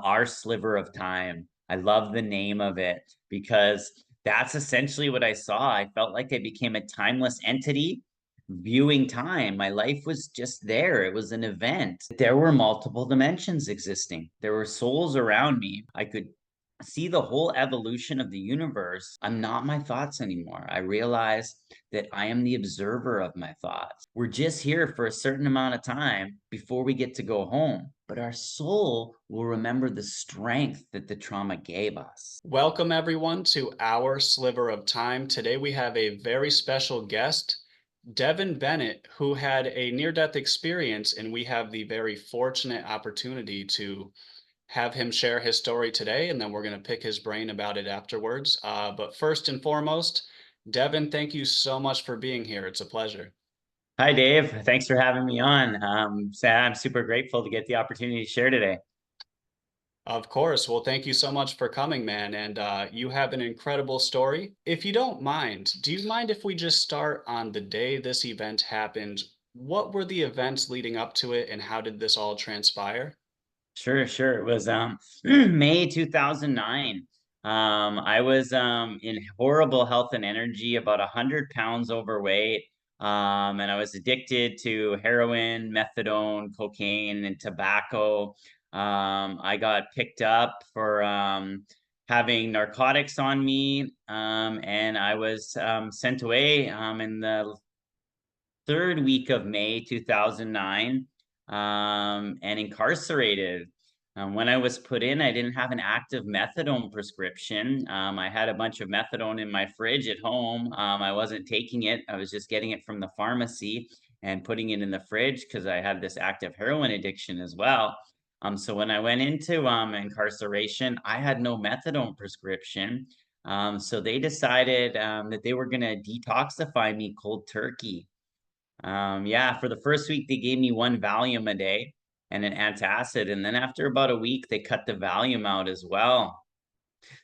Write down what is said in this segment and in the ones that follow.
Our Sliver of Time. I love the name of it because that's essentially what I saw. I felt like I became a timeless entity viewing time. My life was just there. It was an event. There were multiple dimensions existing. There were souls around me. I could see the whole evolution of the universe. I'm not my thoughts anymore. I realized that I am the observer of my thoughts. We're just here for a certain amount of time before we get to go home, but our soul will remember the strength that the trauma gave us. Welcome, everyone, to Our Sliver of Time. Today, we have a very special guest, Devon Bennett, who had a near death experience, and we have the very fortunate opportunity to have him share his story today, and then we're going to pick his brain about it afterwards. But first and foremost, Devon, thank you so much for being here. It's a pleasure. Hi, Dave. Thanks for having me on. I'm super grateful to get the opportunity to share today. Of course. Well, thank you so much for coming, man. And you have an incredible story. If you don't mind, do you mind if we just start on the day this event happened? What were the events leading up to it, and how did this all transpire? Sure, sure. It was May 2009. I was in horrible health and energy, about 100 pounds overweight. And I was addicted to heroin, methadone, cocaine, and tobacco. I got picked up for having narcotics on me, and I was sent away in the third week of May 2009, and incarcerated. When I was put in, I didn't have an active methadone prescription. I had a bunch of methadone in my fridge at home. I wasn't taking it. I was just getting it from the pharmacy and putting it in the fridge because I had this active heroin addiction as well. So when I went into incarceration, I had no methadone prescription. So they decided that they were going to detoxify me cold turkey. Yeah, for the first week, they gave me one Valium a day and an antacid. And then after about a week, they cut the Valium out as well.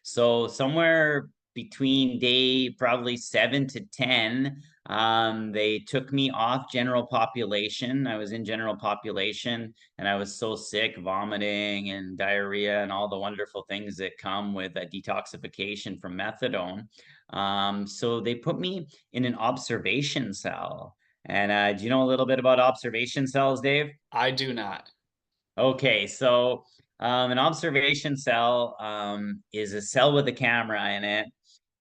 So somewhere between day probably 7 to 10, they took me off general population. I was in general population and I was so sick, vomiting and diarrhea and all the wonderful things that come with a detoxification from methadone. So they put me in an observation cell. And do you know a little bit about observation cells, Dave? I do not. Okay, so an observation cell is a cell with a camera in it.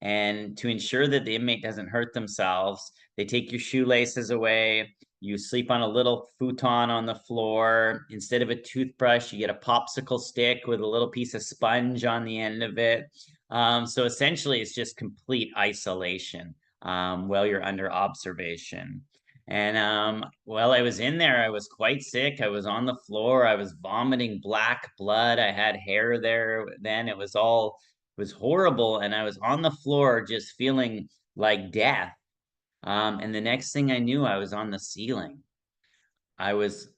And to ensure that the inmate doesn't hurt themselves, they take your shoelaces away. You sleep on a little futon on the floor. Instead of a toothbrush, you get a popsicle stick with a little piece of sponge on the end of it. So essentially, it's just complete isolation while you're under observation. And while I was in there, I was quite sick. I was on the floor. I was vomiting black blood. I had hair there then. It was horrible. And I was on the floor just feeling like death. And the next thing I knew, I was on the ceiling. I was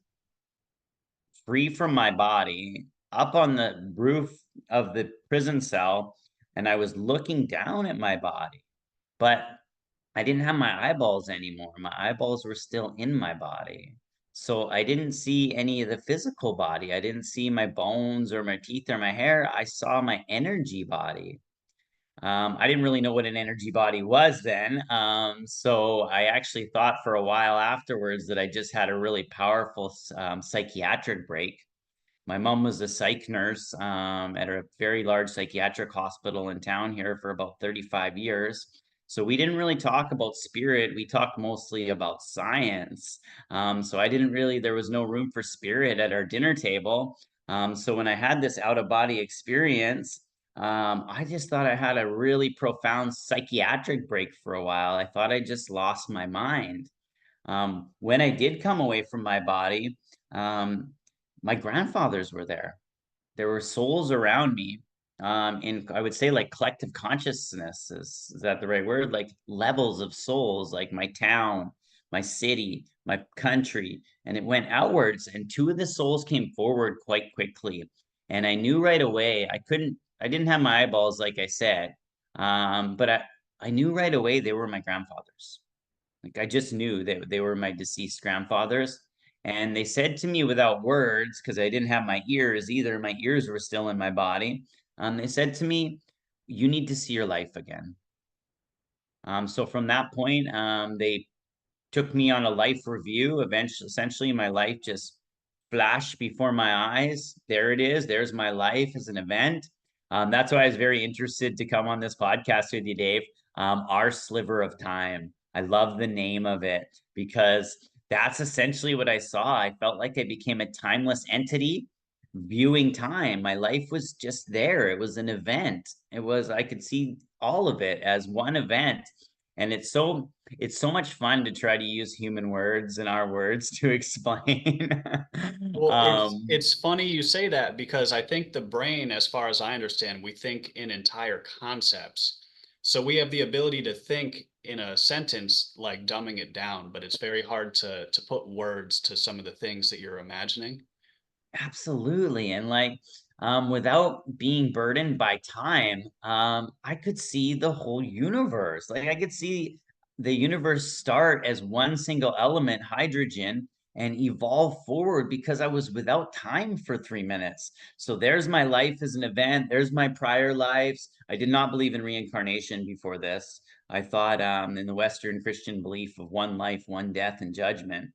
free from my body, up on the roof of the prison cell, and I was looking down at my body. But I didn't have my eyeballs anymore. My eyeballs were still in my body. So I didn't see any of the physical body. I didn't see my bones or my teeth or my hair. I saw my energy body. I didn't really know what an energy body was then. So I actually thought for a while afterwards that I just had a really powerful psychiatric break. My mom was a psych nurse at a very large psychiatric hospital in town here for about 35 years. So we didn't really talk about spirit. We talked mostly about science. So I didn't really, there was no room for spirit at our dinner table. So when I had this out of body experience, I just thought I had a really profound psychiatric break for a while. I thought I just lost my mind. When I did come away from my body, um, my grandfathers were there. There were souls around me, in I would say like collective consciousness. Is that the right word? Like levels of souls, like my town, my city, my country, and it went outwards. And two of the souls came forward quite quickly, and I knew right away. I didn't have my eyeballs, like I said, but I knew right away they were my grandfathers. Like I just knew that they were my deceased grandfathers. And they said to me without words, because I didn't have my ears either, my ears were still in my body. They said to me, "You need to see your life again." So from that point, they took me on a life review. Eventually, essentially, my life just flashed before my eyes. There it is. There's my life as an event. That's why I was very interested to come on this podcast with you, Dave. Our Sliver of Time. I love the name of it because that's essentially what I saw. I felt like I became a timeless entity viewing time. My life was just there. It was an event. I could see all of it as one event. And it's so much fun to try to use human words and our words to explain. Well, it's um, it's funny you say that because I think the brain, as far as I understand, we think in entire concepts. So we have the ability to think in a sentence, like dumbing it down, but it's very hard to put words to some of the things that you're imagining. Absolutely. And like, without being burdened by time, I could see the whole universe. Like I could see the universe start as one single element, hydrogen, and evolve forward because I was without time for 3 minutes. So there's my life as an event. There's my prior lives. I did not believe in reincarnation before this. I thought in the Western Christian belief of one life, one death, and judgment.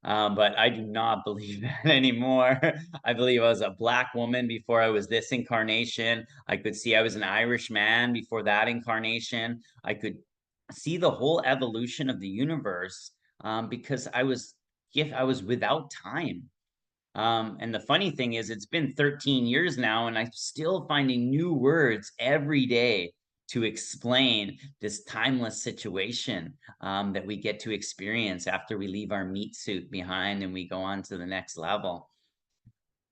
But I do not believe that anymore. I believe I was a Black woman before I was this incarnation. I could see I was an Irish man before that incarnation. I could see the whole evolution of the universe because I was without time. And the funny thing is, it's been 13 years now, and I'm still finding new words every day to explain this timeless situation that we get to experience after we leave our meat suit behind and we go on to the next level.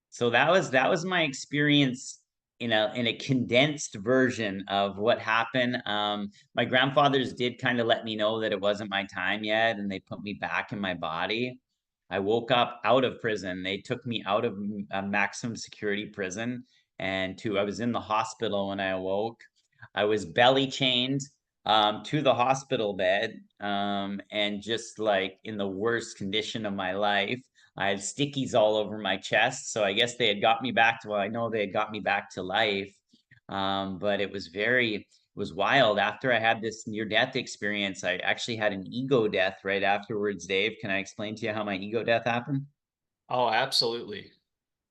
So that was my experience in a condensed version of what happened. My grandfathers did kind of let me know that it wasn't my time yet, and they put me back in my body. I woke up out of prison. They took me out of a maximum security prison, and I was in the hospital when I awoke. I was belly chained to the hospital bed, and just like in the worst condition of my life. I had stickies all over my chest. So I guess they had got me back to, well, I know they had got me back to life. But it was wild. After I had this near death experience, I actually had an ego death right afterwards, Dave. Can I explain to you how my ego death happened? Oh, absolutely.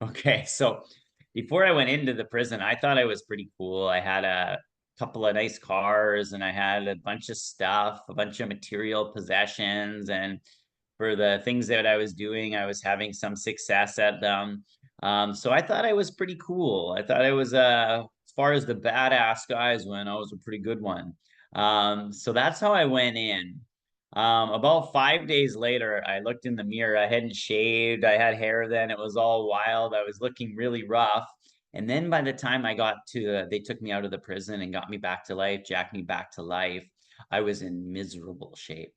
Okay, so before I went into the prison, I thought I was pretty cool. I had a couple of nice cars and I had a bunch of stuff, a bunch of material possessions. And for the things that I was doing, I was having some success at them. So I thought I was pretty cool. I thought I was, as far as the badass guys went, I was a pretty good one. So that's how I went in. About 5 days later, I looked in the mirror. I hadn't shaved. I had hair then. It was all wild. I was looking really rough. And then by the time I got to, they took me out of the prison and got me back to life, jacked me back to life. I was in miserable shape.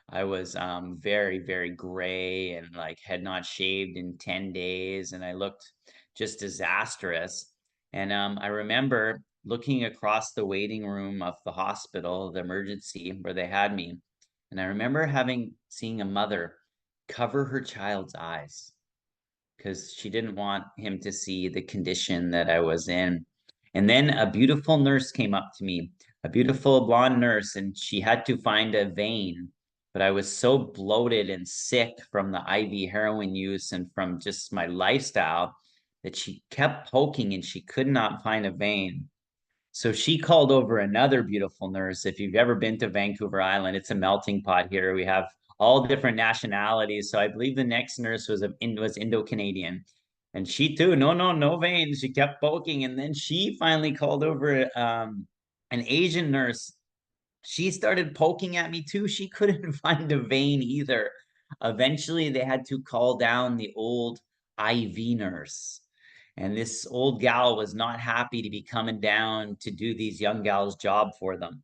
I was very, very gray and like had not shaved in 10 days, and I looked just disastrous. And I remember looking across the waiting room of the hospital, the emergency where they had me, and I remember seeing a mother cover her child's eyes because she didn't want him to see the condition that I was in. And then a beautiful nurse came up to me, a beautiful blonde nurse, and she had to find a vein. But I was so bloated and sick from the IV heroin use and from just my lifestyle that she kept poking and she could not find a vein. So she called over another beautiful nurse. If you've ever been to Vancouver Island, it's a melting pot here. We have all different nationalities. So I believe the next nurse was Indo-Canadian. And she too, no, no, no veins. She kept poking. And then she finally called over an Asian nurse. She started poking at me too. She couldn't find a vein either. Eventually, they had to call down the old IV nurse. And this old gal was not happy to be coming down to do these young gals' job for them.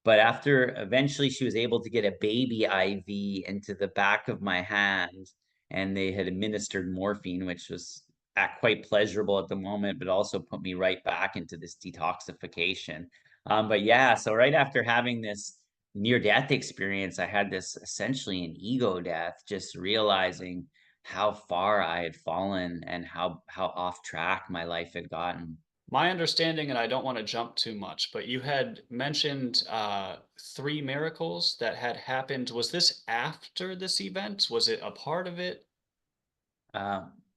But after eventually she was able to get a baby IV into the back of my hand, and they had administered morphine, which was quite pleasurable at the moment, but also put me right back into this detoxification. But yeah, so right after having this near death experience, I had this essentially an ego death, just realizing how far I had fallen and how off track my life had gotten. My understanding, and I don't want to jump too much, but you had mentioned three miracles that had happened. Was this after this event? Was it a part of it?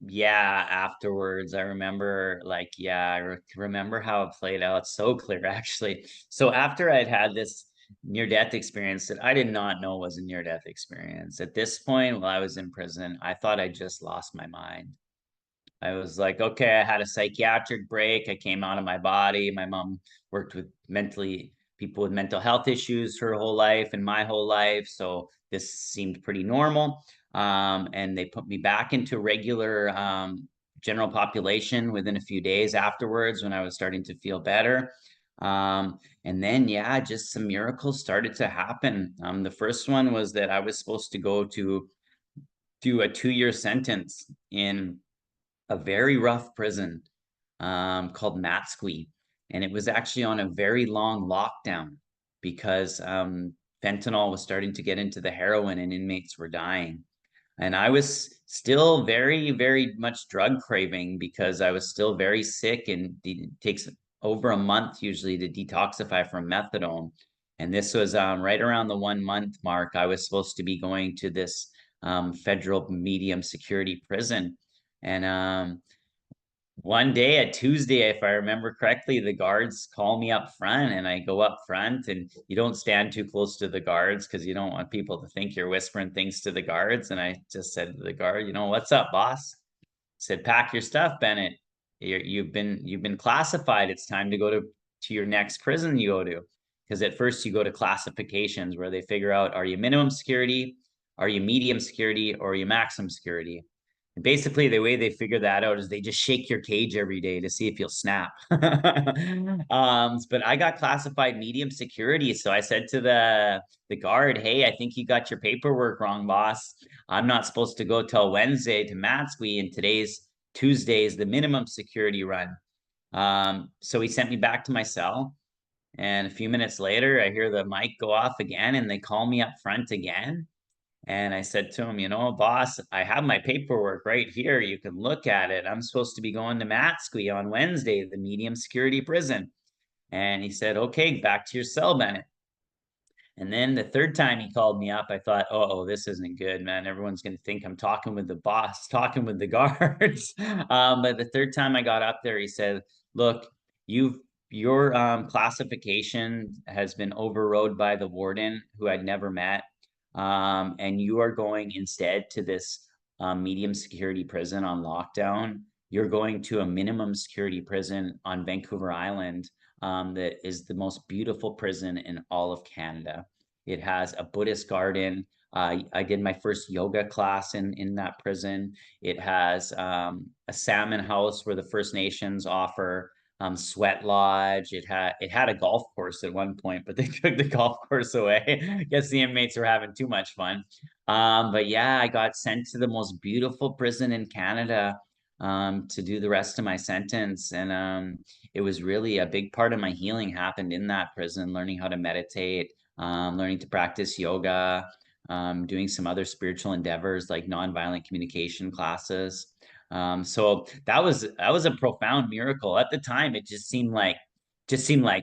Yeah, afterwards, I remember, like, yeah, remember how it played out so clear, actually. So after I'd had this near-death experience that I did not know was a near-death experience, at this point, while I was in prison, I thought I just lost my mind. I was like, okay, I had a psychiatric break. I came out of my body. My mom worked with mentally people with mental health issues her whole life and my whole life. So this seemed pretty normal. And they put me back into regular general population within a few days afterwards when I was starting to feel better. And then, yeah, just some miracles started to happen. The first one was that I was supposed to go to do a 2-year sentence in a very rough prison called Matsqui. And it was actually on a very long lockdown because fentanyl was starting to get into the heroin and inmates were dying. And I was still very, very much drug craving because I was still very sick, and it takes over a month usually to detoxify from methadone. And this was right around the 1 month mark. I was supposed to be going to this federal medium security prison. And one day, a Tuesday, if I remember correctly, the guards call me up front, and I go up front, and you don't stand too close to the guards because you don't want people to think you're whispering things to the guards. And I just said to the guard, what's up, boss? I said, pack your stuff, Bennett. You've been classified. It's time to go to your next prison you go to. Because at first you go to classifications where they figure out, are you minimum security, are you medium security, or are you maximum security? And basically, the way they figure that out is they just shake your cage every day to see if you'll snap. But I got classified medium security, so I said to the guard, "Hey, I think you got your paperwork wrong, boss. I'm not supposed to go till Wednesday to Matsqui, and today's Tuesday is the minimum security run." So he sent me back to my cell, and a few minutes later, I hear the mic go off again, and they call me up front again. And I said to him, boss, I have my paperwork right here. You can look at it. I'm supposed to be going to Matsqui on Wednesday, the medium security prison. And he said, okay, back to your cell, Bennett. And then the third time he called me up, I thought, oh, this isn't good, man. Everyone's going to think I'm talking with the boss, talking with the guards. But the third time I got up there, he said, look, your classification has been overrode by the warden, who I'd never met. And you are going instead to this medium security prison on lockdown. You're going to a minimum security prison on Vancouver Island that is the most beautiful prison in all of Canada. It has a Buddhist garden. I did my first yoga class in that prison. It has a salmon house where the First Nations offer sweat lodge. It had a golf course at one point, but they took the golf course away. I guess the inmates were having too much fun. But yeah, I got sent to the most beautiful prison in Canada to do the rest of my sentence. And it was really a big part of my healing happened in that prison, learning how to meditate, learning to practice yoga, doing some other spiritual endeavors like nonviolent communication classes. So that was a profound miracle. At the time, it just seemed like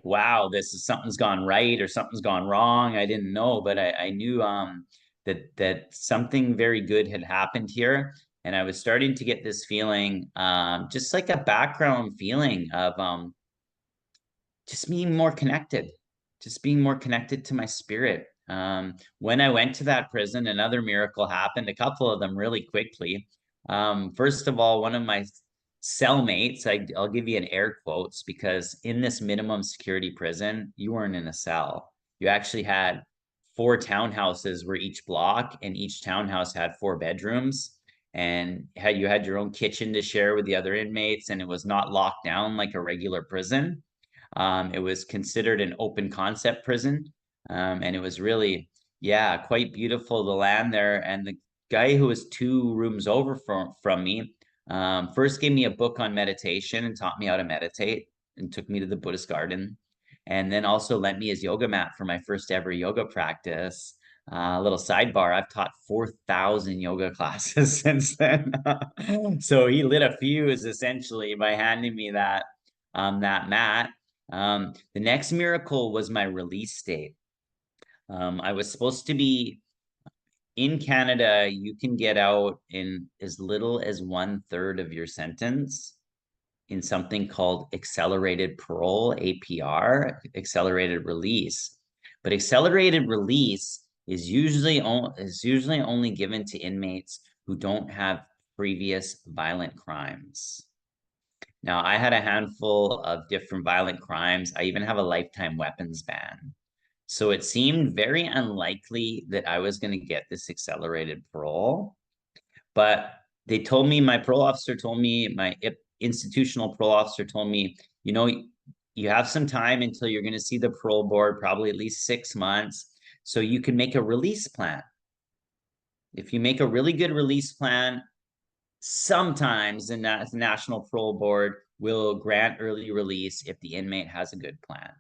wow, this is something's gone right or something's gone wrong. I didn't know, but I knew that something very good had happened here. And I was starting to get this feeling, just like a background feeling of just being more connected to my spirit. When I went to that prison, another miracle happened, a couple of them really quickly. First of all, one of my cellmates, I'll give you an air quotes, because in this minimum security prison, you weren't in a cell. You actually had 4 townhouses were each block, and each townhouse had 4 bedrooms. And you had your own kitchen to share with the other inmates, and it was not locked down like a regular prison. It was considered an open concept prison. And it was really, yeah, quite beautiful to land there. And the guy who was 2 rooms over from me first gave me a book on meditation and taught me how to meditate and took me to the Buddhist garden. And then also lent me his yoga mat for my first ever yoga practice. A little sidebar, I've taught 4,000 yoga classes since then. So he lit a fuse essentially by handing me that mat. The next miracle was my release state. I was supposed to be in Canada. You can get out in as little as 1/3 of your sentence in something called accelerated parole, APR, accelerated release. But accelerated release is usually only given to inmates who don't have previous violent crimes. Now, I had a handful of different violent crimes. I even have a lifetime weapons ban. So it seemed very unlikely that I was going to get this accelerated parole. But they told me, my parole officer told me, my institutional parole officer told me, you know, you have some time until you're going to see the parole board, probably at least 6 months. So you can make a release plan. If you make a really good release plan, sometimes the National Parole Board will grant early release if the inmate has a good plan.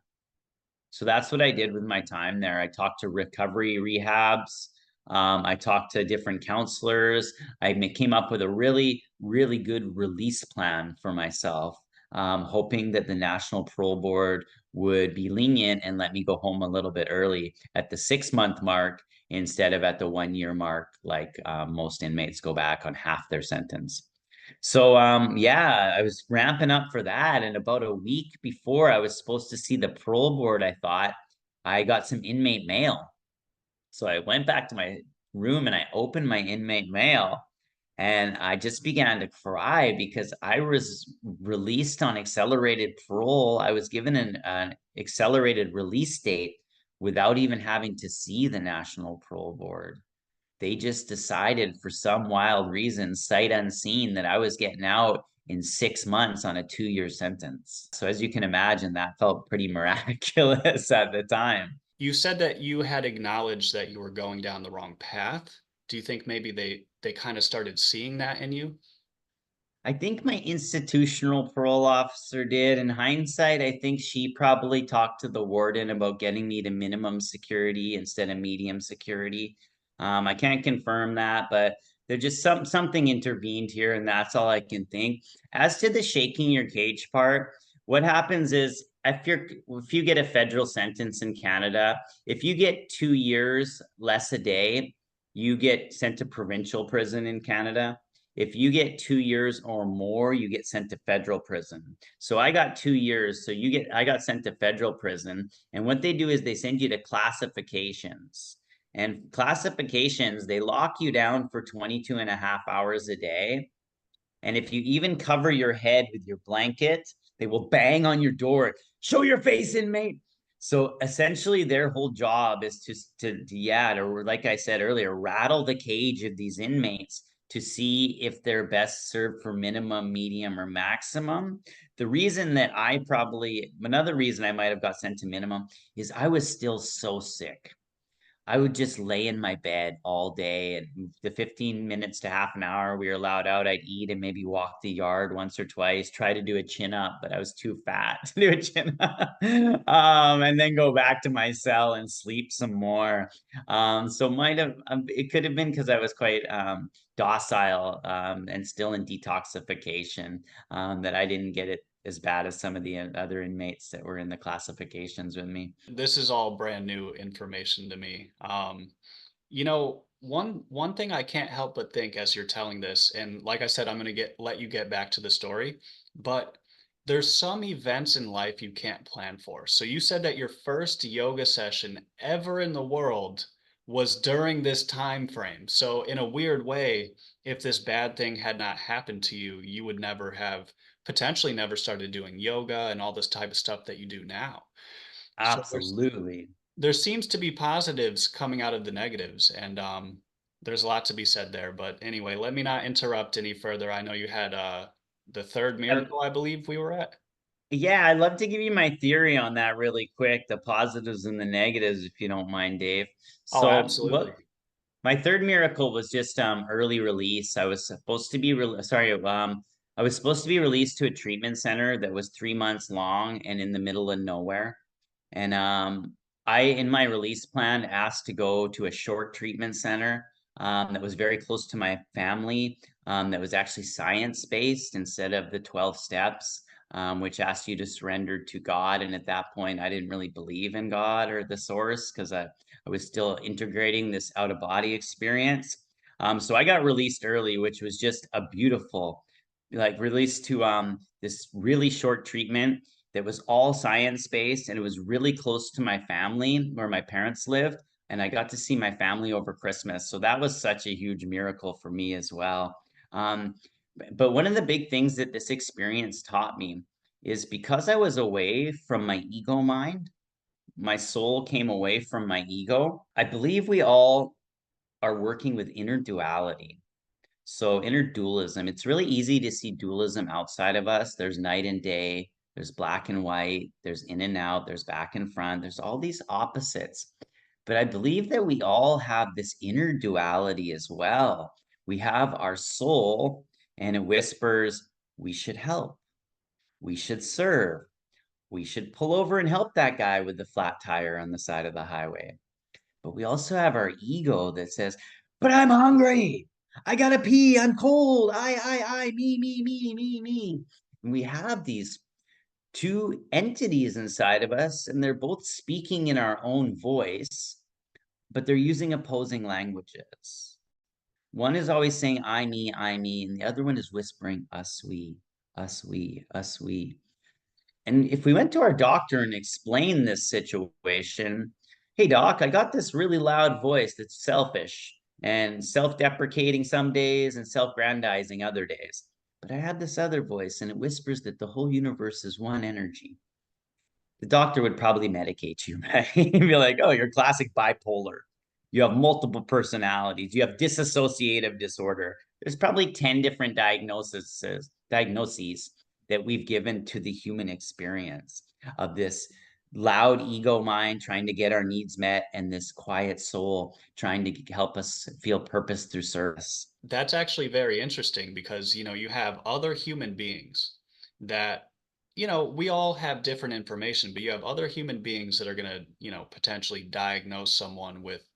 So that's what I did with my time there. I talked to recovery rehabs. I talked to different counselors. I came up with a really, really good release plan for myself, hoping that the National Parole Board would be lenient and let me go home a little bit early at the 6-month mark instead of at the 1-year mark, like most inmates go back on half their sentence. So yeah, I was ramping up for that. And about a week before I was supposed to see the parole board, I thought I got some inmate mail. So I went back to my room and I opened my inmate mail and I just began to cry because I was released on accelerated parole. I was given an accelerated release date without even having to see the National Parole Board. They just decided for some wild reason, sight unseen, that I was getting out in 6 months on a 2-year sentence. So as you can imagine, that felt pretty miraculous at the time. You said that you had acknowledged that you were going down the wrong path. Do you think maybe they kind of started seeing that in you? I think my institutional parole officer did. In hindsight, I think she probably talked to the warden about getting me to minimum security instead of medium security. I can't confirm that, but there just something intervened here, and that's all I can think. As to the shaking your cage part, what happens is if you get a federal sentence in Canada, if you get 2 years less a day, you get sent to provincial prison in Canada. If you get 2 years or more, you get sent to federal prison. So I got 2 years. So I got sent to federal prison. And what they do is they send you to classifications. And classifications, they lock you down for 22 and a half hours a day. And if you even cover your head with your blanket, they will bang on your door. Show your face, inmate. So essentially, their whole job is to like I said earlier, rattle the cage of these inmates to see if they're best served for minimum, medium, or maximum. Another reason I might have got sent to minimum is I was still so sick. I would just lay in my bed all day, and the 15 minutes to half an hour we were allowed out, I'd eat and maybe walk the yard once or twice, try to do a chin up, but I was too fat to do a chin up. And then go back to my cell and sleep some more. So it could have been because I was quite docile and still in detoxification, that I didn't get it as bad as some of the other inmates that were in the classifications with me. This is all brand new information to me. One thing I can't help but think as you're telling this, and like I said, I'm gonna let you get back to the story, but there's some events in life you can't plan for. So you said that your first yoga session ever in the world was during this time frame. So in a weird way, if this bad thing had not happened to you, you would never have potentially never started doing yoga and all this type of stuff that you do now. So Absolutely. there seems to be positives coming out of the negatives, and there's a lot to be said there. But anyway, let me not interrupt any further. I know you had the third Um, miracle, I believe we were at. yeah, I'd love to give you my theory on that really quick, the positives and the negatives, if you don't mind, Dave. Oh, So, absolutely. my third miracle was just early release. I was supposed to be released to a treatment center that was 3 months long and in the middle of nowhere. And in my release plan, asked to go to a short treatment center that was very close to my family, that was actually science-based instead of the 12 steps, which asked you to surrender to God. And at that point, I didn't really believe in God or the source because I was still integrating this out-of-body experience. So I got released early, which was just a beautiful, like, released to this really short treatment that was all science based, and it was really close to my family where my parents lived, and I got to see my family over Christmas. So that was such a huge miracle for me as well. Um, but one of the big things that this experience taught me is because I was away from my ego mind, my soul came away from my ego. I believe we all are working with inner duality. So inner dualism, it's really easy to see dualism outside of us. There's night and day, there's black and white, there's in and out, there's back and front, there's all these opposites. But I believe that we all have this inner duality as well. We have our soul, and it whispers, we should help, we should serve, we should pull over and help that guy with the flat tire on the side of the highway. But we also have our ego that says, but I'm hungry. I gotta pee. I'm cold. Me. And we have these two entities inside of us, and they're both speaking in our own voice, but they're using opposing languages. One is always saying, I, me, and the other one is whispering, us, we, us, we, us, we. And if we went to our doctor and explained this situation, hey, doc, I got this really loud voice that's selfish and self deprecating some days and self grandizing other days. But I have this other voice and it whispers that the whole universe is one energy. The doctor would probably medicate you, right? He'd be like, oh, you're classic bipolar. You have multiple personalities. You have dissociative disorder. There's probably 10 different diagnoses that we've given to the human experience of this loud ego mind trying to get our needs met and this quiet soul trying to help us feel purpose through service. That's actually very interesting because, you have other human beings that, we all have different information, but you have other human beings that are going to, potentially diagnose someone with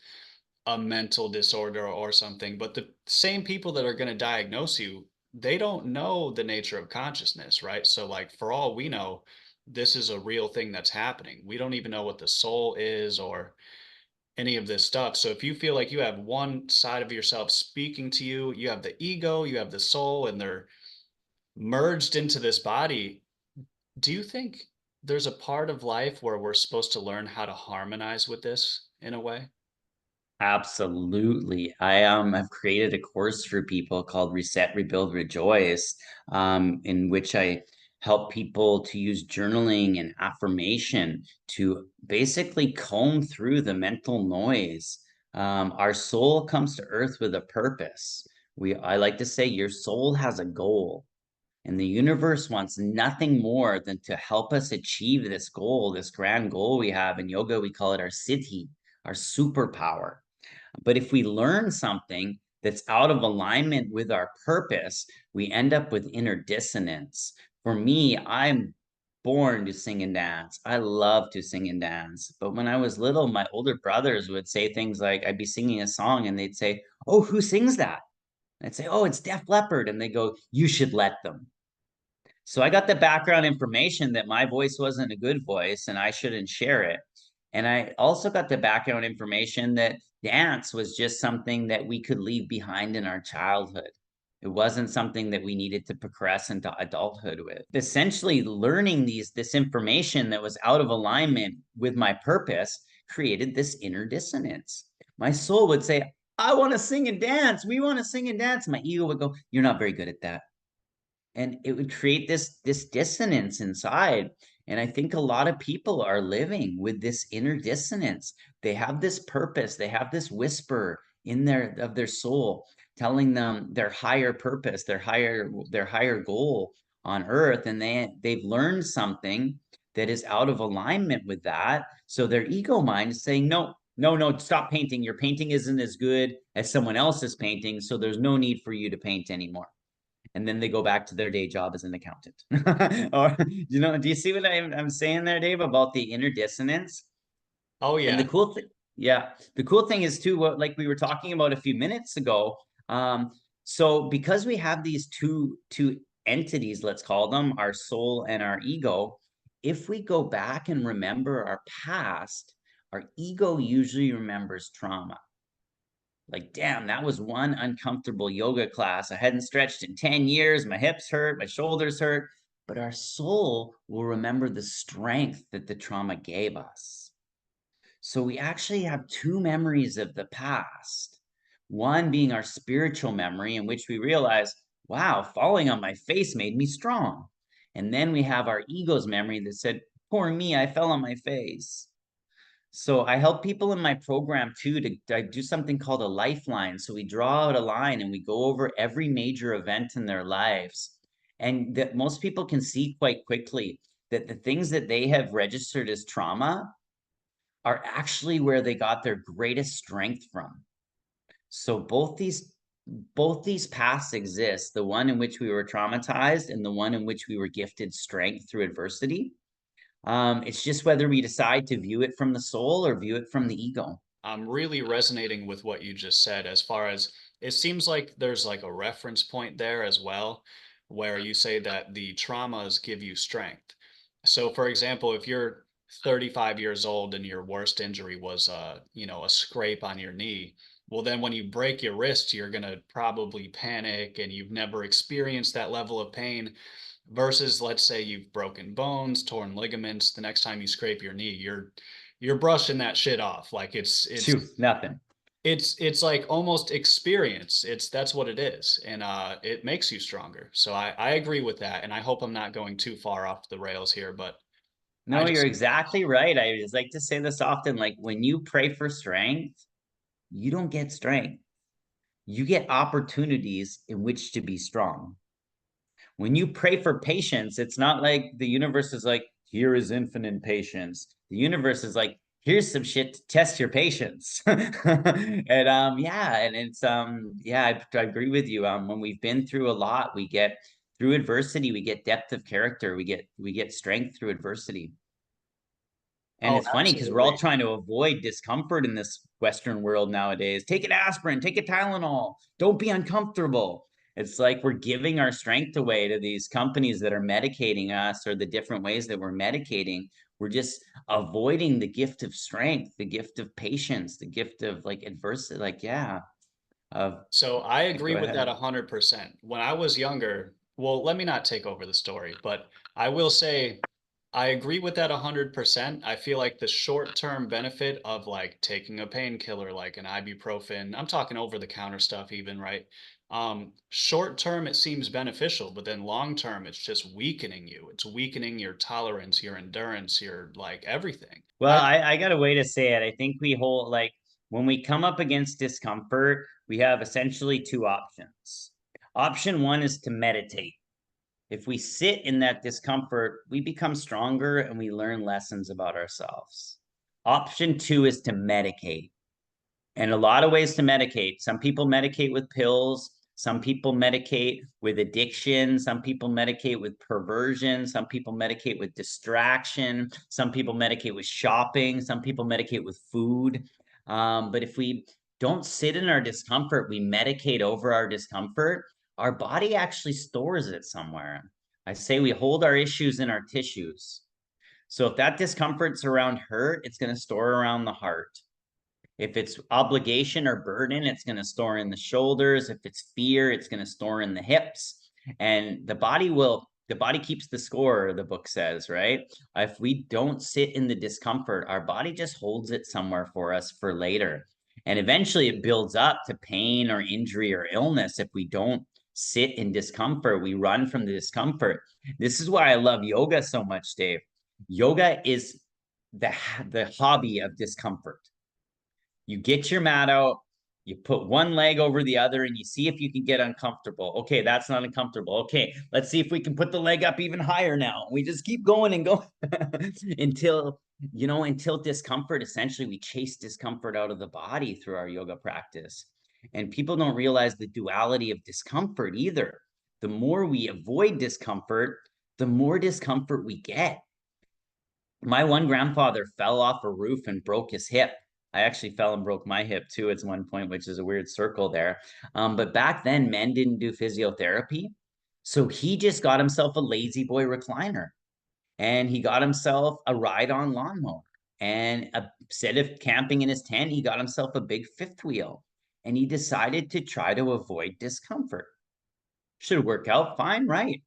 a mental disorder or something. But the same people that are going to diagnose you, they don't know the nature of consciousness, right? So, like, for all we know, this is a real thing that's happening. We don't even know what the soul is or any of this stuff. So if you feel like you have one side of yourself speaking to you, you have the ego, you have the soul, and they're merged into this body, do you think there's a part of life where we're supposed to learn how to harmonize with this in a way? Absolutely. I have created a course for people called Reset, Rebuild, Rejoice, in which I help people to use journaling and affirmation to basically comb through the mental noise. Our soul comes to earth with a purpose. I like to say your soul has a goal. And the universe wants nothing more than to help us achieve this goal, this grand goal we have. In yoga, we call it our siddhi, our superpower. But if we learn something that's out of alignment with our purpose, we end up with inner dissonance. For me, I'm born to sing and dance. I love to sing and dance. But when I was little, my older brothers would say things like, I'd be singing a song and they'd say, oh, who sings that? I'd say, oh, it's Def Leppard. And they go, you should let them. So I got the background information that my voice wasn't a good voice and I shouldn't share it. And I also got the background information that dance was just something that we could leave behind in our childhood. It wasn't something that we needed to progress into adulthood with. Essentially, learning this information that was out of alignment with my purpose created this inner dissonance. My soul would say, I want to sing and dance. We want to sing and dance. My ego would go, you're not very good at that, and it would create this dissonance inside. And I think a lot of people are living with this inner dissonance. They have this purpose, they have this whisper in their soul telling them their higher purpose, their higher goal on earth, and they've learned something that is out of alignment with that. So their ego mind is saying, no, no, no, stop painting. Your painting isn't as good as someone else's painting, so there's no need for you to paint anymore. And then they go back to their day job as an accountant. Or do you see what I'm saying there, Dave, about the inner dissonance? Oh And the yeah. cool thing, yeah, the cool thing is too, what like we were talking about a few minutes ago. So because we have these two entities, let's call them our soul and our ego, if we go back and remember our past, our ego usually remembers trauma. Like, damn, that was one uncomfortable yoga class. I hadn't stretched in 10 years. My hips hurt, my shoulders hurt. But our soul will remember the strength that the trauma gave us. So we actually have two memories of the past. One being our spiritual memory, in which we realize, wow, falling on my face made me strong. And then we have our ego's memory that said, poor me, I fell on my face. So I help people in my program too to I do something called a lifeline. So we draw out a line and we go over every major event in their lives. And that most people can see quite quickly that the things that they have registered as trauma are actually where they got their greatest strength from. So both these paths exist, the one in which we were traumatized and the one in which we were gifted strength through adversity. It's just whether we decide to view it from the soul or view it from the ego. I'm really resonating with what you just said as far as it seems like there's like a reference point there as well, where you say that the traumas give you strength. So for example, if you're 35 years old and your worst injury was a scrape on your knee, well then when you break your wrist, you're going to probably panic and you've never experienced that level of pain versus let's say you've broken bones, torn ligaments, the next time you scrape your knee, you're brushing that shit off. Like it's Phew, nothing. it's like almost experience. That's what it is. And it makes you stronger. So I agree with that. And I hope I'm not going too far off the rails here, but I No, you're just exactly right. I just like to say this often. Like when you pray for strength, you don't get strength. You get opportunities in which to be strong. When you pray for patience, it's not like the universe is like, here is infinite patience. The universe is like, here's some shit to test your patience. And yeah, and it's yeah, I agree with you. When we've been through a lot, we get through adversity, we get depth of character, we get strength through adversity. And oh, it's funny because we're all absolutely. trying to avoid discomfort in this Western world nowadays. Take an aspirin, take a Tylenol, don't be uncomfortable. It's like we're giving our strength away to these companies that are medicating us or the different ways that we're medicating. We're just avoiding the gift of strength, the gift of patience, the gift of like adversity. Like, yeah, of So I agree go with that ahead. 100%. When I was younger, well, let me not take over the story, but I will say I agree with that 100%. I feel like the short-term benefit of like taking a painkiller like an ibuprofen, I'm talking over the counter stuff even, right? Short term it seems beneficial, but then long term it's just weakening you. It's weakening your tolerance, your endurance, your like everything. Well, I got a way to say it. I think we hold like when we come up against discomfort, we have essentially two options. Option one is to meditate. If we sit in that discomfort, we become stronger and we learn lessons about ourselves. Option two is to medicate. And a lot of ways to medicate. Some people medicate with pills. Some people medicate with addiction. Some people medicate with perversion. Some people medicate with distraction. Some people medicate with shopping. Some people medicate with food. But if we don't sit in our discomfort, we medicate over our discomfort, our body actually stores it somewhere. I say we hold our issues in our tissues. So if that discomfort's around hurt, it's going to store around the heart. If it's obligation or burden, it's going to store in the shoulders. If it's fear, it's going to store in the hips. And the body keeps the score, the book says, right? If we don't sit in the discomfort, our body just holds it somewhere for us for later. And eventually it builds up to pain or injury or illness if we don't sit in discomfort. We run from the discomfort. This is why I love yoga so much, Dave. Yoga is the hobby of discomfort. You get your mat out, you put one leg over the other, and you see if you can get uncomfortable. Okay, that's not uncomfortable. Okay, let's see if we can put the leg up even higher now. We just keep going and going until discomfort, essentially, we chase discomfort out of the body through our yoga practice. And people don't realize the duality of discomfort either. The more we avoid discomfort, the more discomfort we get. My one grandfather fell off a roof and broke his hip. I actually fell and broke my hip too at one point, which is a weird circle there. But back then, men didn't do physiotherapy. So he just got himself a lazy boy recliner, and he got himself a ride on lawnmower. And instead of camping in his tent, he got himself a big fifth wheel, and he decided to try to avoid discomfort. Should work out fine, right?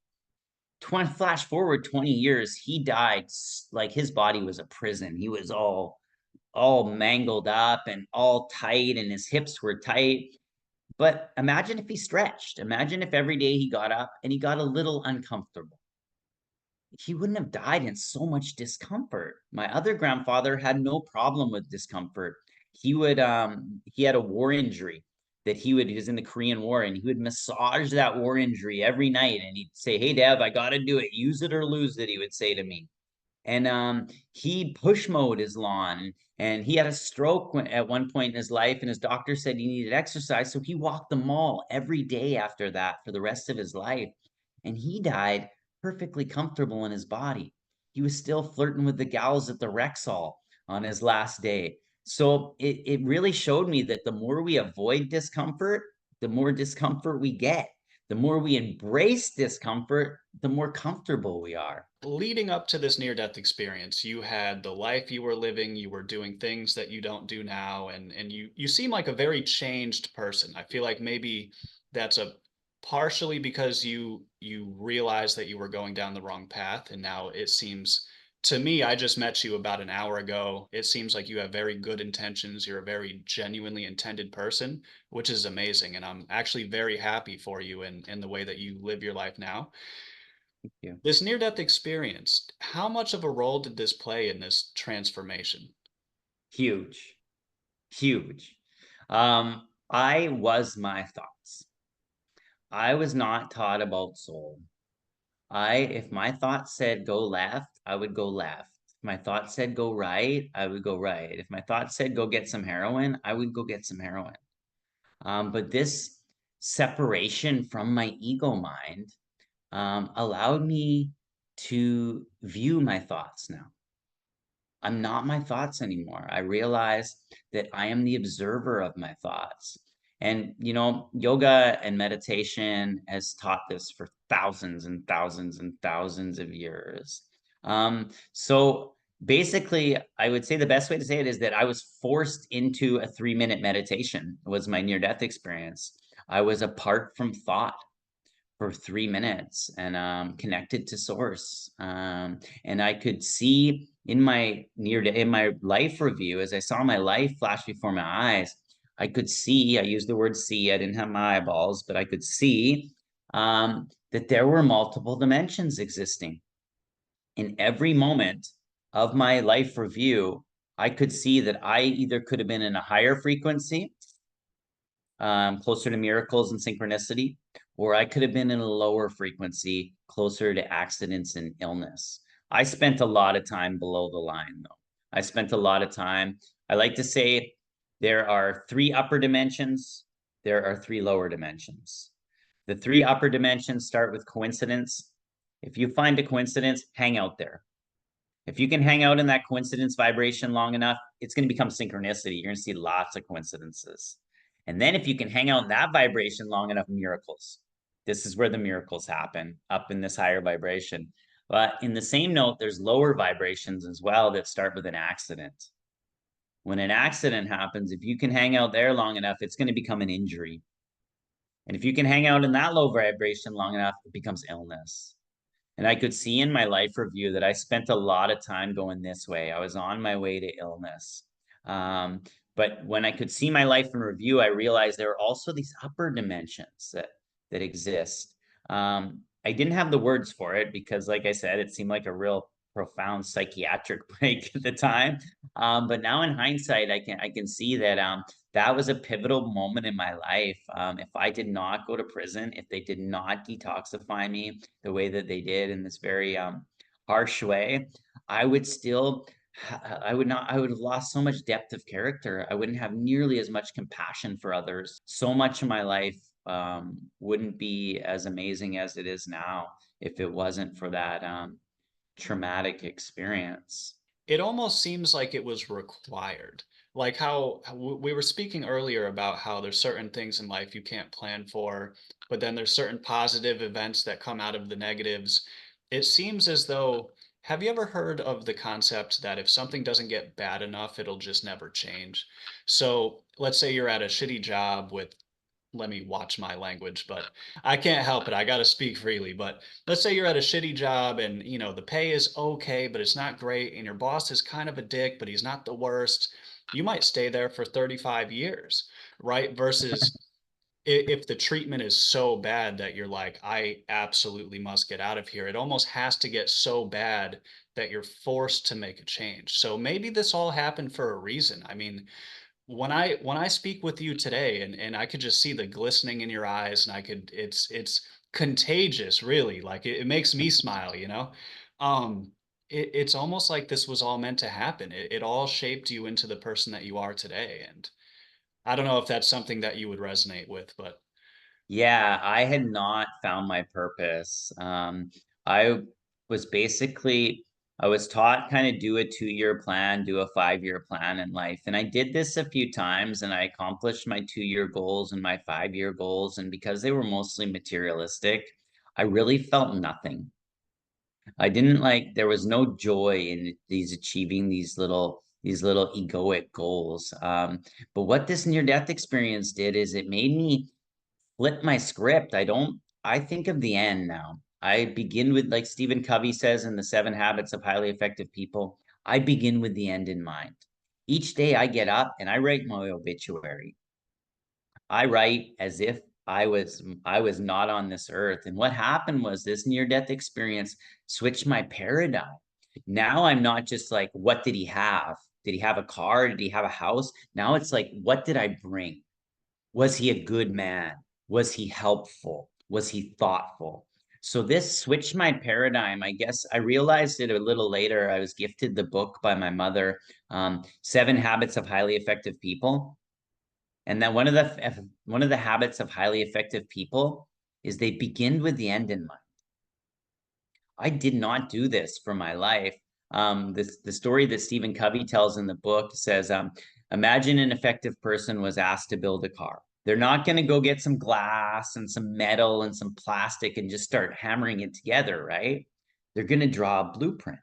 20 flash forward 20 years, he died like his body was a prison. He was all mangled up and all tight, and his hips were tight. But imagine if he stretched. Imagine if every day he got up and he got a little uncomfortable. He wouldn't have died in so much discomfort. My other grandfather had no problem with discomfort. He had a war injury that he was in the Korean War, and he would massage that war injury every night, and he'd say, "Hey Dev, I got to do it. Use it or lose it," he would say to me. And he push mowed his lawn, and he had a stroke at one point in his life, and his doctor said he needed exercise, so he walked the mall every day after that for the rest of his life. And he died perfectly comfortable in his body. He was still flirting with the gals at the Rexall on his last day. So it really showed me that the more we avoid discomfort, the more discomfort we get. The more we embrace discomfort, the more comfortable we are. Leading up to this near-death experience, you had the life you were living, you were doing things that you don't do now, and you seem like a very changed person. I feel like maybe that's a partially because you realized that you were going down the wrong path, and now it seems to me, I just met you about an hour ago. It seems like you have very good intentions. You're a very genuinely intended person, which is amazing. And I'm actually very happy for you in the way that you live your life now. Yeah. This near-death experience, how much of a role did this play in this transformation? Huge, huge. I was my thoughts. I was not taught about soul. If my thoughts said go left, I would go left. If my thoughts said go right, I would go right. If my thoughts said go get some heroin, I would go get some heroin. But this separation from my ego mind allowed me to view my thoughts now. I'm not my thoughts anymore. I realize that I am the observer of my thoughts. And, yoga and meditation has taught this for thousands and thousands and thousands of years. So basically, I would say the best way to say it is that I was forced into a 3-minute meditation, was my near-death experience. I was apart from thought for 3 minutes and connected to source. And I could see in my life review, as I saw my life flash before my eyes, I could see, I used the word see, I didn't have my eyeballs, but I could see that there were multiple dimensions existing. In every moment of my life review, I could see that I either could have been in a higher frequency, closer to miracles and synchronicity, or I could have been in a lower frequency, closer to accidents and illness. I spent a lot of time below the line, though. I spent a lot of time. I like to say there are 3 upper dimensions, there are 3 lower dimensions. The 3 upper dimensions start with coincidence. If you find a coincidence, hang out there. If you can hang out in that coincidence vibration long enough, it's going to become synchronicity. You're going to see lots of coincidences. And then if you can hang out in that vibration long enough, miracles. This is where the miracles happen, up in this higher vibration. But in the same note, there's lower vibrations as well that start with an accident. When an accident happens, if you can hang out there long enough, it's going to become an injury. And if you can hang out in that low vibration long enough, it becomes illness. And I could see in my life review that I spent a lot of time going this way. I was on my way to illness. But when I could see my life in review, I realized there are also these upper dimensions that exist. I didn't have the words for it because, like I said, it seemed like a real profound psychiatric break at the time. But now in hindsight, I can see that that was a pivotal moment in my life. If I did not go to prison, if they did not detoxify me the way that they did in this very harsh way, I would still, I would not, I would have lost so much depth of character. I wouldn't have nearly as much compassion for others. So much of my life wouldn't be as amazing as it is now if it wasn't for that traumatic experience. It almost seems like it was required. Like how we were speaking earlier about how there's certain things in life you can't plan for, but then there's certain positive events that come out of the negatives. It seems as though, have you ever heard of the concept that if something doesn't get bad enough, it'll just never change? So let's say you're at a shitty job with, let me watch my language, but I can't help it. I got to speak freely. But let's say you're at a shitty job and, the pay is okay, but it's not great. And your boss is kind of a dick, but he's not the worst. You might stay there for 35 years, right? Versus if the treatment is so bad that you're like, I absolutely must get out of here. It almost has to get so bad that you're forced to make a change. So maybe this all happened for a reason. I mean, when I speak with you today and I could just see the glistening in your eyes and I could it's contagious really, like it makes me smile, you know. It's almost like this was all meant to happen. It all shaped you into the person that you are today, and I don't know if that's something that you would resonate with, but Yeah, I had not found my purpose. I was basically, I was taught kind of do a 2-year plan, do a 5-year plan in life. And I did this a few times and I accomplished my 2-year goals and my 5-year goals. And because they were mostly materialistic, I really felt nothing. I didn't like, there was no joy in these achieving these little egoic goals. But what this near death experience did is it made me flip my script. I think of the end now. I begin with, like Stephen Covey says in the 7 Habits of Highly Effective People, I begin with the end in mind. Each day I get up and I write my obituary. I write as if I was not on this earth. And what happened was this near death experience switched my paradigm. Now I'm not just like, what did he have? Did he have a car? Did he have a house? Now it's like, what did I bring? Was he a good man? Was he helpful? Was he thoughtful? So this switched my paradigm. I guess I realized it a little later. I was gifted the book by my mother, 7 Habits of Highly Effective People, and then one of the habits of highly effective people is they begin with the end in mind. I did not do this for my life. The story that Stephen Covey tells in the book says, imagine an effective person was asked to build a car. They're not going to go get some glass and some metal and some plastic and just start hammering it together, right? They're going to draw a blueprint,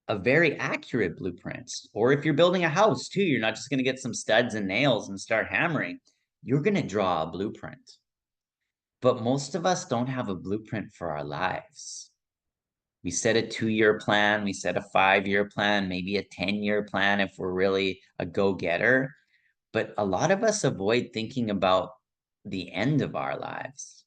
a very accurate blueprint. Or if you're building a house too, you're not just going to get some studs and nails and start hammering. You're going to draw a blueprint. But most of us don't have a blueprint for our lives. We set a 2-year plan, we set a 5-year plan, maybe a 10-year plan if we're really a go-getter. But a lot of us avoid thinking about the end of our lives.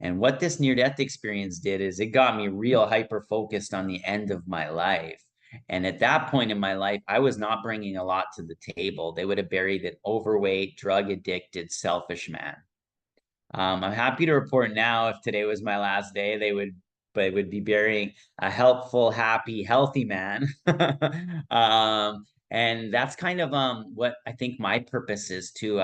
And what this near-death experience did is it got me real hyper-focused on the end of my life. And at that point in my life, I was not bringing a lot to the table. They would have buried an overweight, drug-addicted, selfish man. I'm happy to report now, if today was my last day, they would be burying a helpful, happy, healthy man. And that's kind of what I think my purpose is too.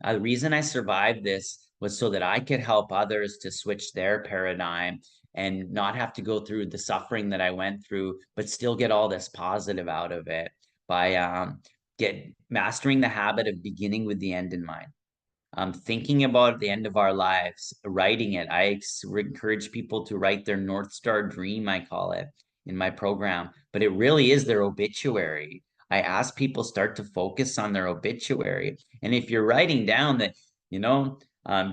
The reason I survived this was so that I could help others to switch their paradigm and not have to go through the suffering that I went through, but still get all this positive out of it by get mastering the habit of beginning with the end in mind, thinking about the end of our lives, writing it. I encourage people to write their North Star dream, I call it, in my program, but it really is their obituary. I ask people start to focus on their obituary. And if you're writing down that, you know,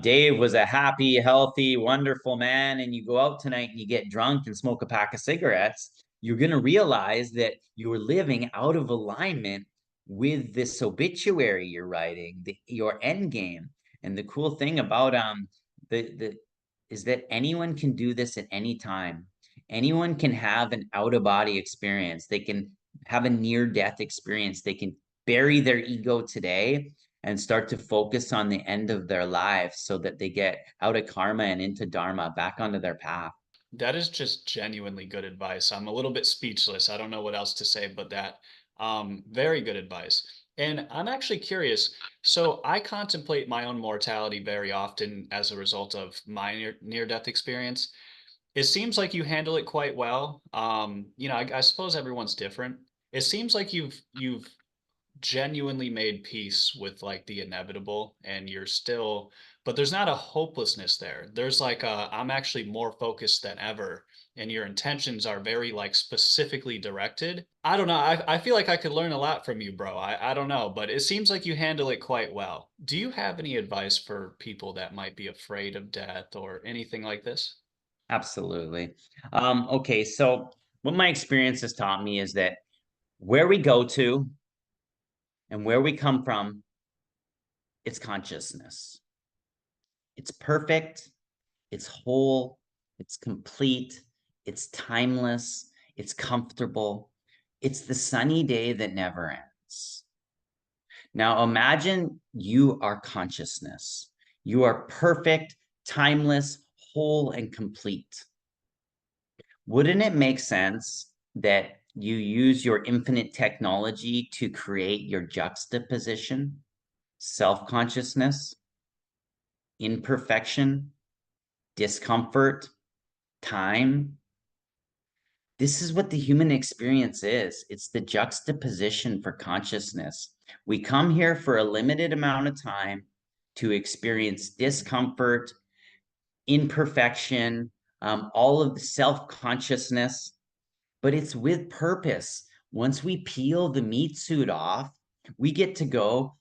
Dave was a happy, healthy, wonderful man, and you go out tonight and you get drunk and smoke a pack of cigarettes, you're going to realize that you're living out of alignment with this obituary you're writing, your end game. And the cool thing about the is that anyone can do this at any time. Anyone can have an out of body experience. They can have a near death experience. They can bury their ego today and start to focus on the end of their lives so that they get out of karma and into dharma, back onto their path. that is just genuinely good advice. I'm a little bit speechless. I don't know what else to say but that. Very good advice. And I'm actually curious. So I contemplate my own mortality very often as a result of my near-death experience. It seems like you handle it quite well. I suppose everyone's different. It seems like you've genuinely made peace with like the inevitable, and you're still, but there's not a hopelessness there. There's like a, I'm actually more focused than ever, and your intentions are very like specifically directed. I don't know. I feel like I could learn a lot from you, bro. I don't know, but it seems like you handle it quite well. Do you have any advice for people that might be afraid of death or anything like this? Absolutely. Okay, so what my experience has taught me is that where we go to and where we come from, it's consciousness. It's perfect, it's whole, it's complete, it's timeless, it's comfortable. It's the sunny day that never ends. Now imagine you are consciousness. You are perfect, timeless, whole, and complete. Wouldn't it make sense that you use your infinite technology to create your juxtaposition, self-consciousness, imperfection, discomfort, time? This is what the human experience is. It's the juxtaposition for consciousness. We come here for a limited amount of time to experience discomfort, imperfection, all of the self-consciousness, but it's with purpose. Once we peel the meat suit off, we get to go,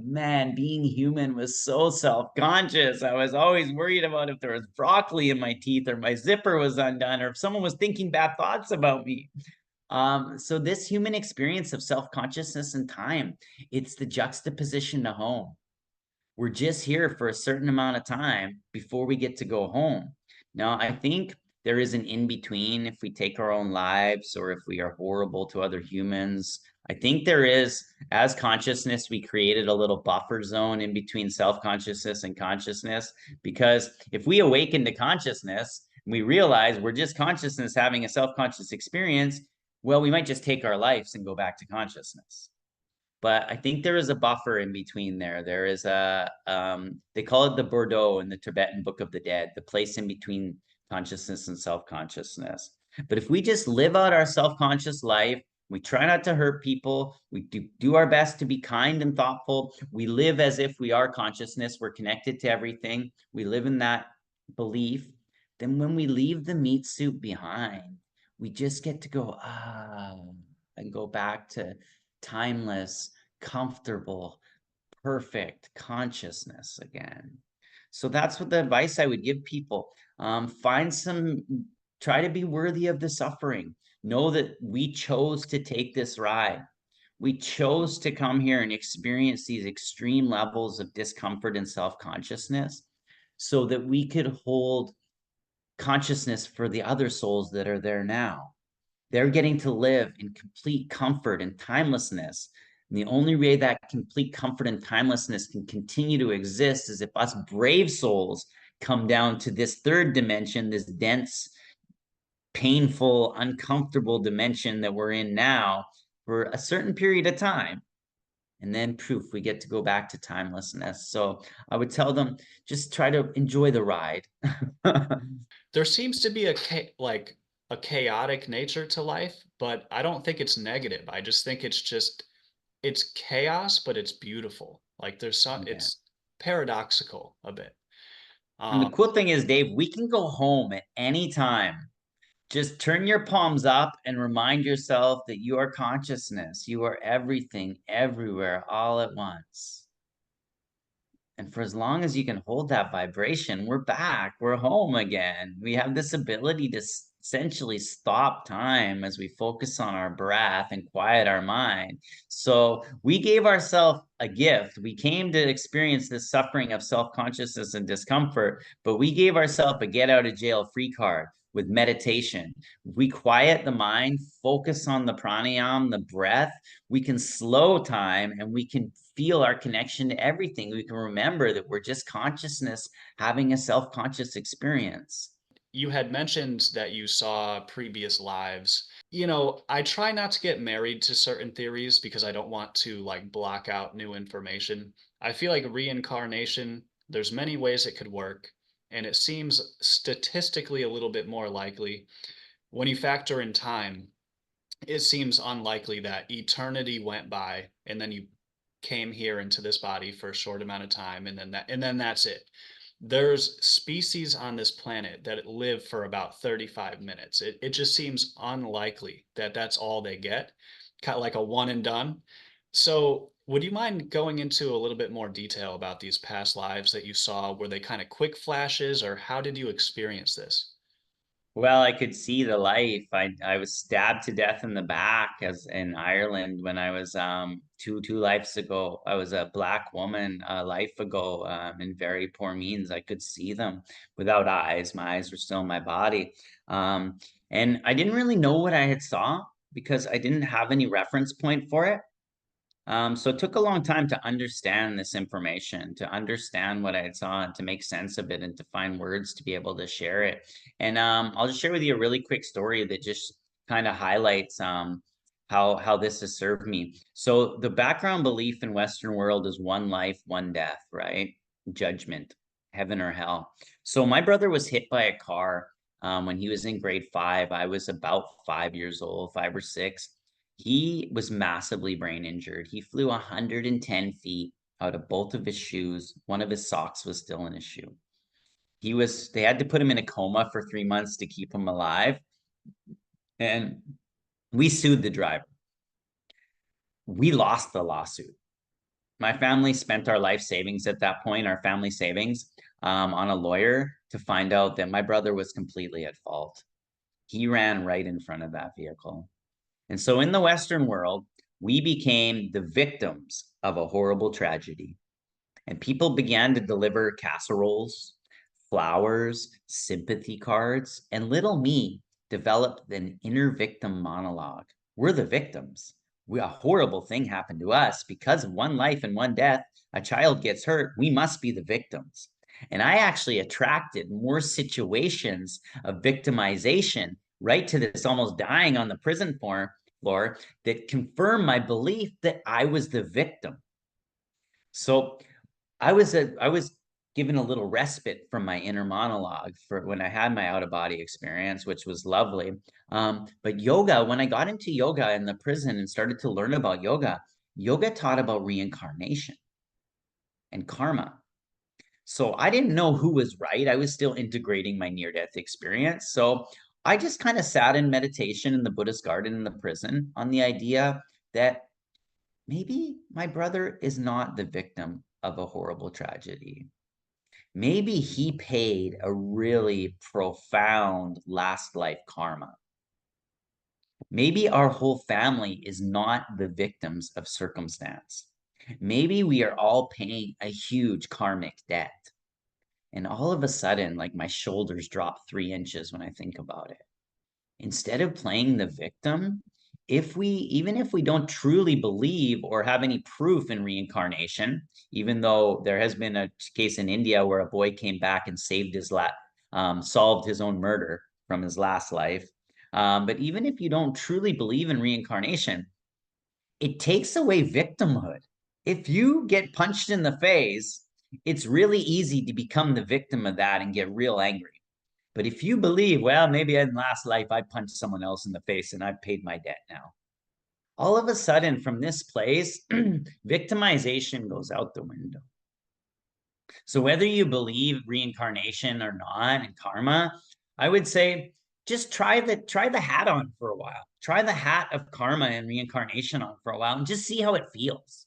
man, being human was so self-conscious. I was always worried about if there was broccoli in my teeth or my zipper was undone or if someone was thinking bad thoughts about me. So this human experience of self-consciousness and time, it's the juxtaposition to home. We're just here for a certain amount of time before we get to go home. Now, I think there is an in between if we take our own lives or if we are horrible to other humans. I think there is, as consciousness, we created a little buffer zone in between self consciousness and consciousness. Because if we awaken to consciousness, we realize we're just consciousness having a self conscious experience, well, we might just take our lives and go back to consciousness, but I think there is a buffer in between there. There is a they call it the Bordeaux in the Tibetan Book of the Dead, the place in between consciousness and self-consciousness. But if we just live out our self-conscious life, we try not to hurt people, we do our best to be kind and thoughtful, we live as if we are consciousness, we're connected to everything, we live in that belief, then when we leave the meat suit behind, we just get to go, and go back to timeless, comfortable, perfect consciousness again. So that's what the advice I would give people. Find some, try to be worthy of the suffering. Know that we chose to take this ride. We chose to come here and experience these extreme levels of discomfort and self-consciousness so that we could hold consciousness for the other souls that are there now. They're getting to live in complete comfort and timelessness. And the only way that complete comfort and timelessness can continue to exist is if us brave souls come down to this third dimension, this dense, painful, uncomfortable dimension that we're in now for a certain period of time. And then proof, we get to go back to timelessness. So I would tell them, just try to enjoy the ride. There seems to be like a chaotic nature to life, but I don't think it's negative. I just think it's chaos, but it's beautiful. Like there's some, Yeah. it's paradoxical a bit. And the Um, cool thing is, Dave, we can go home at any time. Just turn your palms up and remind yourself that you are consciousness. You are everything, everywhere, all at once. And for as long as you can hold that vibration, we're back, we're home again. We have this ability to essentially stop time as we focus on our breath and quiet our mind. So we gave ourselves a gift. We came to experience this suffering of self-consciousness and discomfort, but we gave ourselves a get out of jail free card with meditation. We quiet the mind, focus on the pranayama, the breath, we can slow time and we can feel our connection to everything. We can remember that we're just consciousness having a self-conscious experience. you had mentioned that you saw previous lives. I try not to get married to certain theories because I don't want to like block out new information. I feel like reincarnation, there's many ways it could work. and it seems statistically a little bit more likely. When you factor in time, it seems unlikely that eternity went by and then you came here into this body for a short amount of time and then that's it. There's species on this planet that live for about 35 minutes. It just seems unlikely that that's all they get, kind of like a one and done. So, would you mind going into a little bit more detail about these past lives that you saw? Were they kind of quick flashes, or how did you experience this? Well, I could see the life. I was stabbed to death in the back as in Ireland when I was two lives ago. I was a black woman a life ago in very poor means. I could see them without eyes. My eyes were still in my body. Um, and I didn't really know what I had saw because I didn't have any reference point for it. So it took a long time to understand this information, to understand what I saw, and to make sense of it, and to find words to be able to share it. And I'll just share with you a really quick story that just kind of highlights how this has served me. So the background belief in Western world is one life, one death, right? Judgment, heaven or hell. So my brother was hit by a car when he was in grade 5. I was about 5 years old, 5 or 6. He was massively brain injured. He flew 110 feet out of both of his shoes. One of his socks was still in his shoe. They had to put him in a coma for 3 months to keep him alive. And we sued the driver. We lost the lawsuit. My family spent our life savings at that point, our family savings, on a lawyer to find out that my brother was completely at fault. He ran right in front of that vehicle. And so in the Western world, we became the victims of a horrible tragedy. And people began to deliver casseroles, flowers, sympathy cards, and little me developed an inner victim monologue. We're the victims. A horrible thing happened to us because of one life and one death. A child gets hurt. We must be the victims. And I actually attracted more situations of victimization right to this almost dying on the prison floor that confirmed my belief that I was the victim. So I was given a little respite from my inner monologue for when I had my out of body experience, which was lovely. But yoga, when I got into yoga in the prison and started to learn about yoga, yoga taught about reincarnation and karma. So I didn't know who was right. I was still integrating my near death experience. So I just kind of sat in meditation in the Buddhist garden in the prison on the idea that maybe my brother is not the victim of a horrible tragedy. Maybe he paid a really profound last life karma. Maybe our whole family is not the victims of circumstance. Maybe we are all paying a huge karmic debt. And all of a sudden, like my shoulders drop 3 inches when I think about it. Instead of playing the victim, even if we don't truly believe or have any proof in reincarnation, even though there has been a case in India where a boy came back and solved his own murder from his last life. But even if you don't truly believe in reincarnation, it takes away victimhood. If you get punched in the face, it's really easy to become the victim of that and get real angry. But if you believe, well, maybe in last life I punched someone else in the face and I've paid my debt now, all of a sudden from this place, victimization goes out the window. So whether you believe reincarnation or not and karma, I would say just try the hat on for a while. Try the hat of karma and reincarnation on for a while and just see how it feels.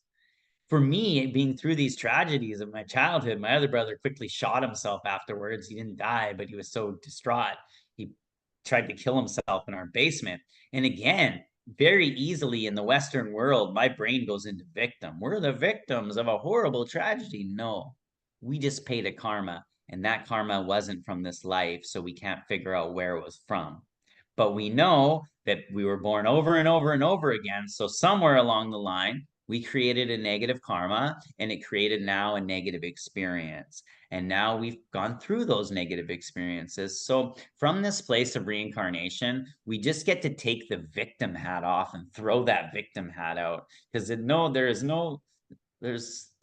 For me, being through these tragedies of my childhood, my other brother quickly shot himself afterwards. He didn't die, but he was so distraught. He tried to kill himself in our basement. And again, very easily in the Western world, my brain goes into victim. We're the victims of a horrible tragedy. No, we just paid a karma, and that karma wasn't from this life, so we can't figure out where it was from. But we know that we were born over and over and over again. So somewhere along the line, we created a negative karma and it created now a negative experience. And now we've gone through those negative experiences. So from this place of reincarnation, we just get to take the victim hat off and throw that victim hat out because there's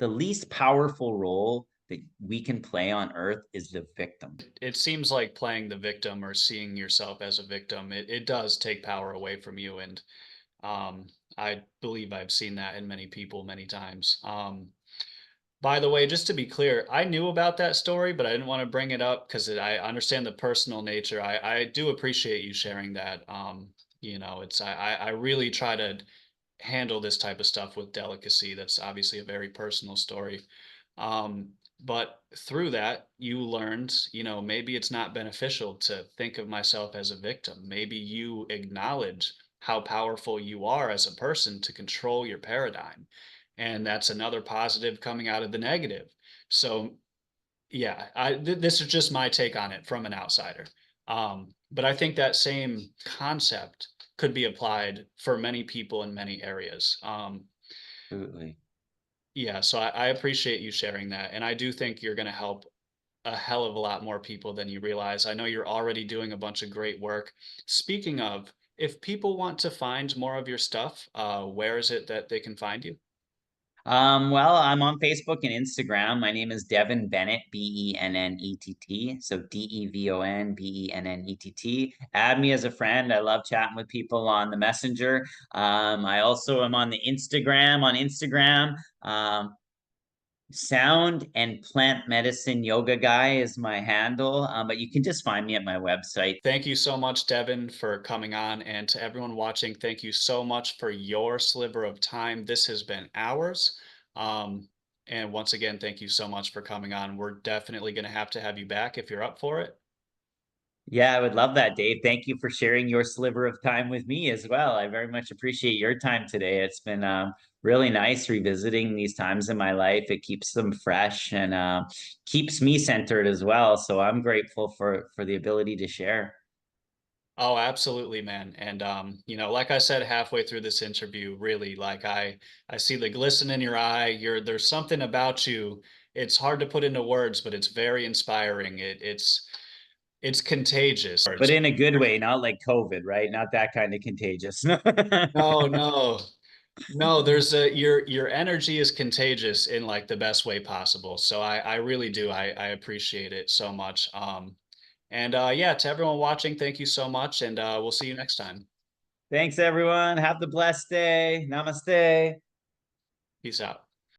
the least powerful role that we can play on earth is the victim. It seems like playing the victim or seeing yourself as a victim, it does take power away from you. And um, I believe I've seen that in many people many times. By the way, just to be clear, I knew about that story, but I didn't want to bring it up because I understand the personal nature. I do appreciate you sharing that. I really try to handle this type of stuff with delicacy. That's obviously a very personal story. But through that, you learned, maybe it's not beneficial to think of myself as a victim. Maybe you acknowledge how powerful you are as a person to control your paradigm. And that's another positive coming out of the negative. So, yeah, this is just my take on it from an outsider. But I think that same concept could be applied for many people in many areas. Absolutely. Yeah, so I appreciate you sharing that. And I do think you're going to help a hell of a lot more people than you realize. I know you're already doing a bunch of great work. Speaking of, if people want to find more of your stuff, where is it that they can find you? Well, I'm on Facebook and Instagram. My name is Devon Bennett, Bennett. So DEVON BENNETT. Add me as a friend. I love chatting with people on the Messenger. I also am on the Instagram. On Instagram, Sound and Plant Medicine Yoga Guy is my handle. But you can just find me at my website. Thank you so much, Devin, for coming on. And to everyone watching, thank you so much for your sliver of time. This has been ours. Um, and once again, thank you so much for coming on. We're definitely going to have you back if you're up for it. Yeah, I would love that, Dave. Thank you for sharing your sliver of time with me as well. I very much appreciate your time today. It's been really nice revisiting these times in my life. It keeps them fresh and keeps me centered as well. So I'm grateful for the ability to share. Oh, absolutely, man. And like I said halfway through this interview, really, like I see the glisten in your eye. There's something about you. It's hard to put into words, but it's very inspiring. It's contagious. But in a good way, not like COVID, right? Not that kind of contagious. No, no. No, there's your energy is contagious in like the best way possible. So I really do. I appreciate it so much. And yeah, to everyone watching, thank you so much, and we'll see you next time. Thanks, everyone. Have the blessed day. Namaste. Peace out.